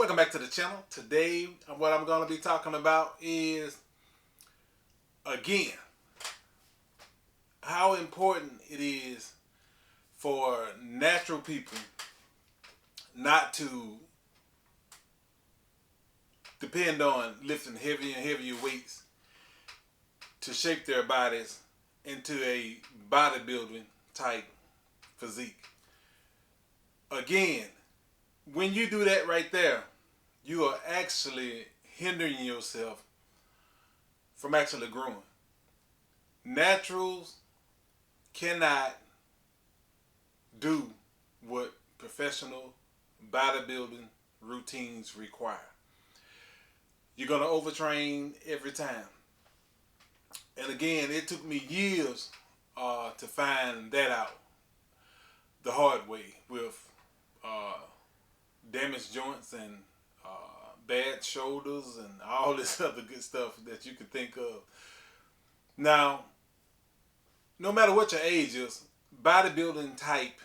welcome back to the channel. Today, what I'm going to be talking about is, again, how important it is for natural people not to depend on lifting heavier and heavier weights to shape their bodies into a bodybuilding type physique. Again, when you do that right there, you are actually hindering yourself from actually growing. Naturals cannot do what professional bodybuilding routines require. You're going to overtrain every time. And again, it took me years to find that out the hard way with damaged joints and bad shoulders and all this other good stuff that you could think of. Now, no matter what your age is, bodybuilding type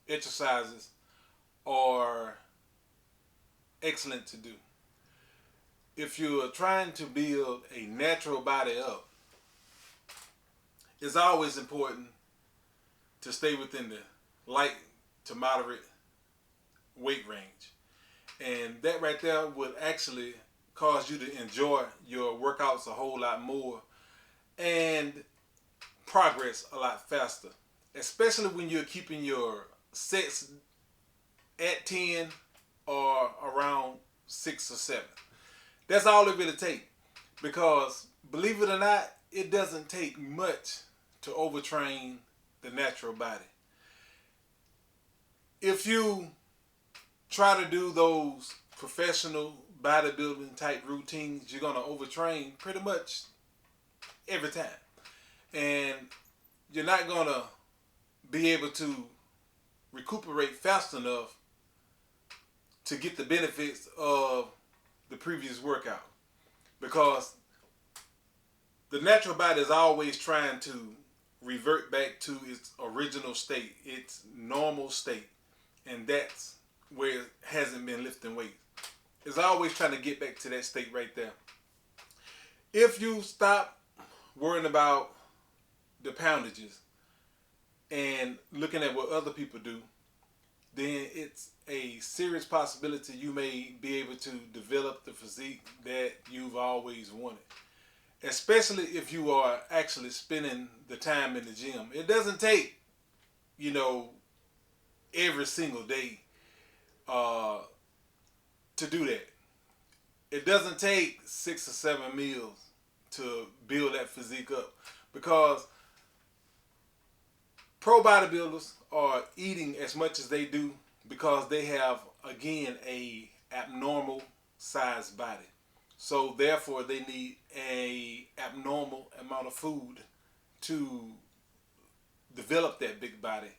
exercises are excellent to do. If you're trying to build a natural body up, it's always important to stay within the light to moderate weight range. And that right there would actually cause you to enjoy your workouts a whole lot more and progress a lot faster. Especially when you're keeping your sets at 10 or around 6 or 7. That's all it really takes. Because believe it or not, it doesn't take much to overtrain the natural body. If you try to do those professional bodybuilding type routines, you're going to overtrain pretty much every time. And you're not going to be able to recuperate fast enough to get the benefits of the previous workout. Because the natural body is always trying to revert back to its original state, its normal state. And that's where it hasn't been lifting weights. It's always trying to get back to that state right there. If you stop worrying about the poundages and looking at what other people do, then it's a serious possibility you may be able to develop the physique that you've always wanted. Especially if you are actually spending the time in the gym. It doesn't take, every single day to do that. It doesn't take 6 or 7 meals to build that physique up, because pro bodybuilders are eating as much as they do because they have, again, a abnormal sized body. So therefore they need a abnormal amount of food to develop that big body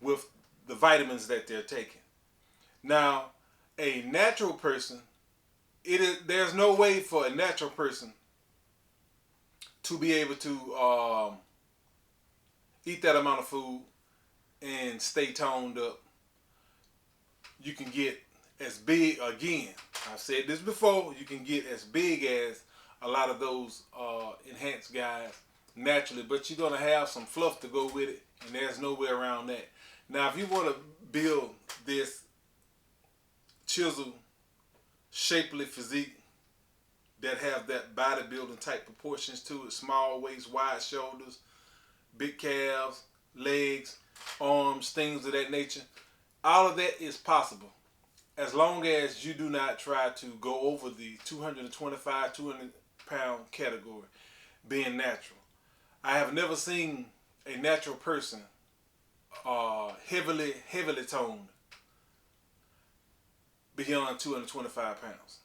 with the vitamins that they're taking. Now, a natural person, there's no way for a natural person to be able to eat that amount of food and stay toned up. You can get as big, again, I've said this before, you can get as big as a lot of those enhanced guys naturally, but you're going to have some fluff to go with it, and there's no way around that. Now, if you want to build this chiseled, shapely physique that have that bodybuilding type proportions to it, small waist, wide shoulders, big calves, legs, arms, things of that nature, all of that is possible, as long as you do not try to go over the 225, 200 pound category, being natural. I have never seen a natural person heavily toned beyond 225 pounds.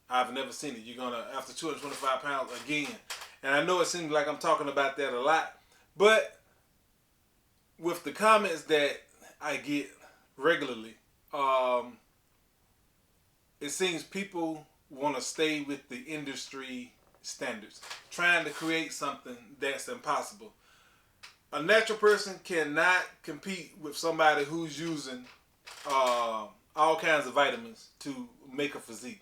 I've never seen it. You're gonna, after 225 pounds again, and I know it seems like I'm talking about that a lot, but with the comments that I get regularly, it seems people want to stay with the industry standards, trying to create something that's impossible. A natural person cannot compete with somebody who's using all kinds of vitamins to make a physique.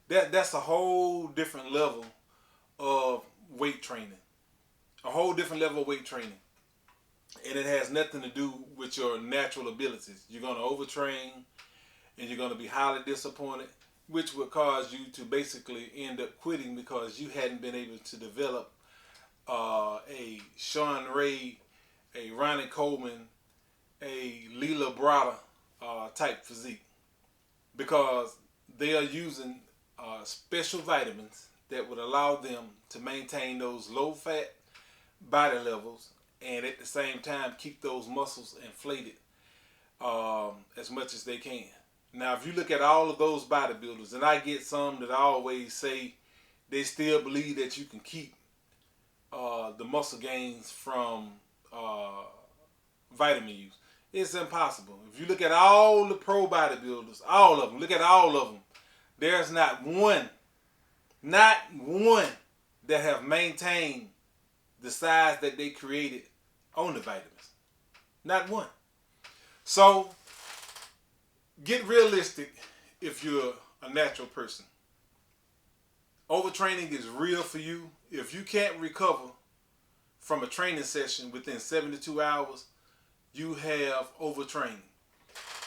That's a whole different level of weight training. A whole different level of weight training. And it has nothing to do with your natural abilities. You're going to overtrain and you're going to be highly disappointed, which would cause you to basically end up quitting because you hadn't been able to develop a Sean Ray, a Ronnie Coleman, a Leela Brada type physique, because they are using special vitamins that would allow them to maintain those low fat body levels and at the same time keep those muscles inflated as much as they can. Now, if you look at all of those bodybuilders, and I get some that always say they still believe that you can keep the muscle gains from vitamin use. It's impossible. If you look at all the pro bodybuilders, all of them, look at all of them, there's not one that have maintained the size that they created on the vitamins. Not one. So, get realistic if you're a natural person. Overtraining is real for you. If you can't recover from a training session within 72 hours, you have overtraining.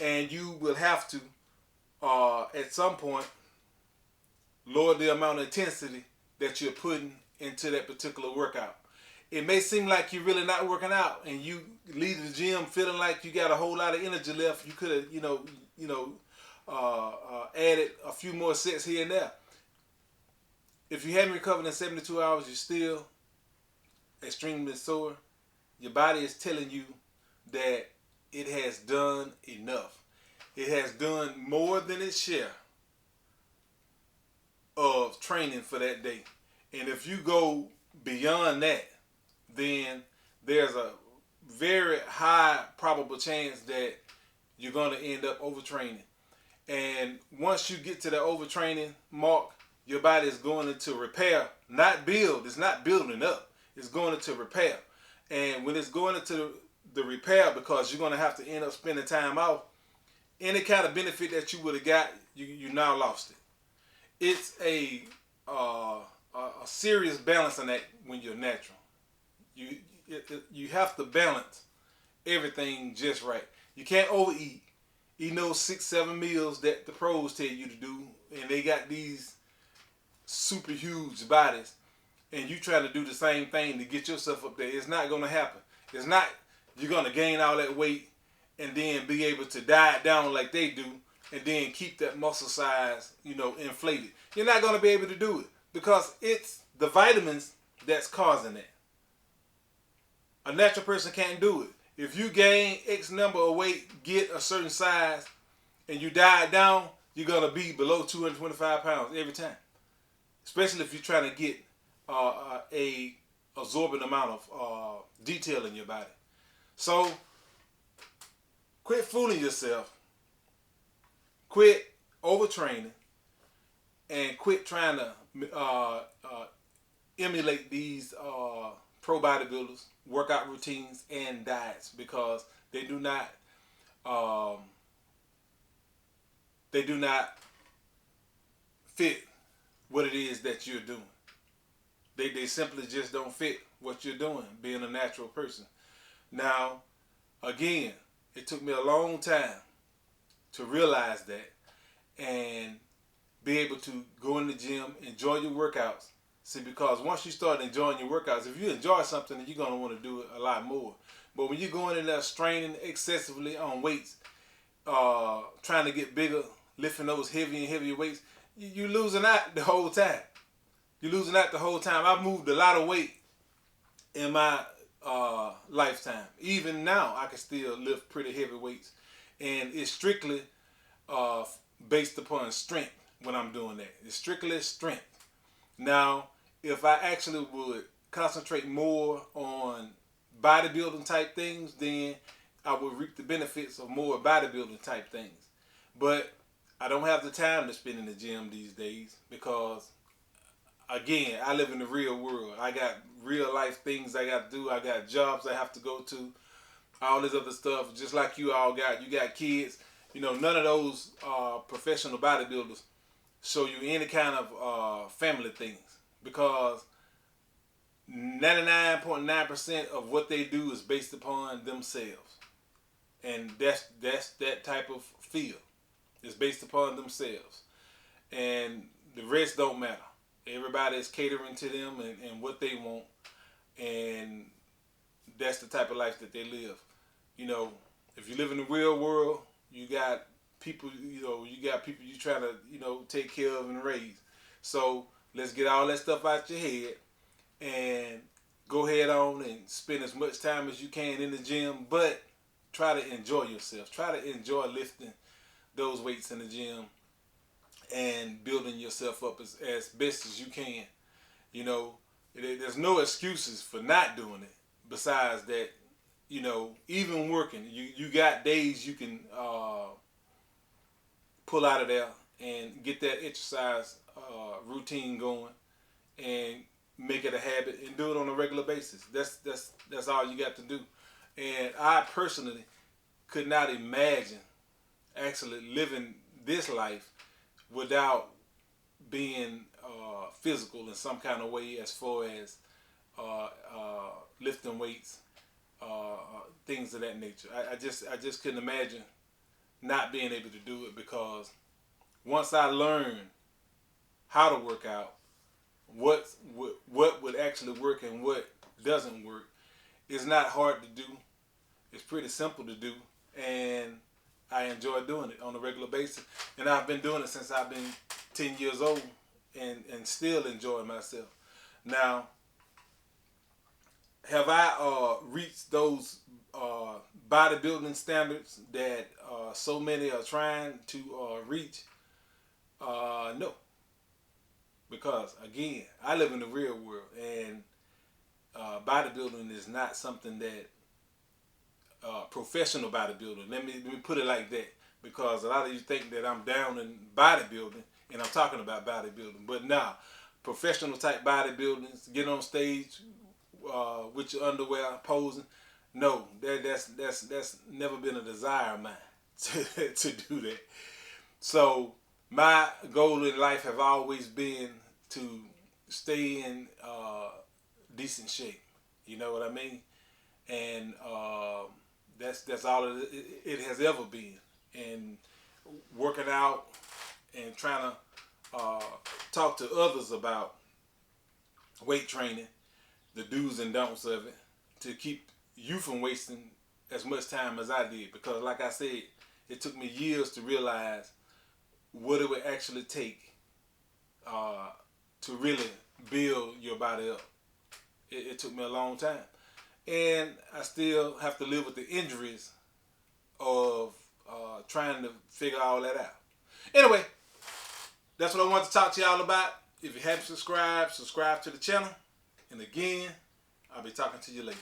And you will have to, at some point, lower the amount of intensity that you're putting into that particular workout. It may seem like you're really not working out and you leave the gym feeling like you got a whole lot of energy left. You could have, added a few more sets here and there. If you haven't recovered in 72 hours, you're still extremely sore. Your body is telling you that it has done enough. It has done more than its share of training for that day. And if you go beyond that, then there's a very high probable chance that you're going to end up overtraining. And once you get to the overtraining mark, your body is going into repair, not build. It's not building up. It's going into repair. And when it's going into the repair, because you're going to have to end up spending time off, any kind of benefit that you would have got, you now lost it. It's a serious balancing act when you're natural. You have to balance everything just right. You can't overeat. Eat those 6-7 meals that the pros tell you to do, and they got these super huge bodies, and you try to do the same thing to get yourself up there. It's not going to happen. It's not you're going to gain all that weight and then be able to diet down like they do and then keep that muscle size, inflated. You're not going to be able to do it because it's the vitamins that's causing that. A natural person can't do it. If you gain X number of weight, get a certain size, and you diet down, you're going to be below 225 pounds every time. Especially if you're trying to get a absorbent amount of detail in your body. So, quit fooling yourself. Quit overtraining. And quit trying to emulate these pro bodybuilders' workout routines and diets, because they do not fit what it is that you're doing. They simply just don't fit what you're doing, being a natural person. Now, again, it took me a long time to realize that and be able to go in the gym, enjoy your workouts. See, because once you start enjoying your workouts, if you enjoy something, then you're going to want to do it a lot more. But when you're going in there straining excessively on weights, trying to get bigger, lifting those heavier and heavier weights, you're losing out the whole time. You're losing out the whole time. I've moved a lot of weight in my lifetime. Even now, I can still lift pretty heavy weights. And it's strictly based upon strength when I'm doing that. It's strictly strength. Now, if I actually would concentrate more on bodybuilding type things, then I would reap the benefits of more bodybuilding type things. But I don't have the time to spend in the gym these days because, again, I live in the real world. I got real life things I got to do. I got jobs I have to go to. All this other stuff, just like you all got. You got kids. You know, none of those professional bodybuilders show you any kind of family things, because 99.9% of what they do is based upon themselves, and that's that type of field. It's based upon themselves, and the rest don't matter. Everybody is catering to them and what they want, and that's the type of life that they live. You know, if you live in the real world, you got people. You got people you try to take care of and raise. So let's get all that stuff out your head and go head on and spend as much time as you can in the gym, but try to enjoy yourself. Try to enjoy lifting those weights in the gym and building yourself up as best as you can. You know, there's no excuses for not doing it. Besides that, even working, you got days you can pull out of there and get that exercise routine going and make it a habit and do it on a regular basis. That's all you got to do. And I personally could not imagine actually living this life without being physical in some kind of way, as far as lifting weights, things of that nature. I just couldn't imagine not being able to do it, because once I learned how to work out, what would actually work and what doesn't work, it's not hard to do. It's pretty simple to do, and I enjoy doing it on a regular basis. And I've been doing it since I've been 10 years old, and still enjoying myself. Now, have I reached those bodybuilding standards that so many are trying to reach? No. Because, again, I live in the real world, and bodybuilding is not something that professional bodybuilding. Let me put it like that, because a lot of you think that I'm down in bodybuilding and I'm talking about bodybuilding, but nah, professional type bodybuilding, get on stage with your underwear posing. No, that's never been a desire of mine to do that. So my goal in life have always been to stay in decent shape. You know what I mean? And that's all it has ever been. And working out and trying to talk to others about weight training, the do's and don'ts of it, to keep you from wasting as much time as I did. Because like I said, it took me years to realize what it would actually take to really build your body up. It took me a long time. And I still have to live with the injuries of trying to figure all that out. Anyway, that's what I want to talk to y'all about. If you haven't subscribed, subscribe to the channel. And again, I'll be talking to you later.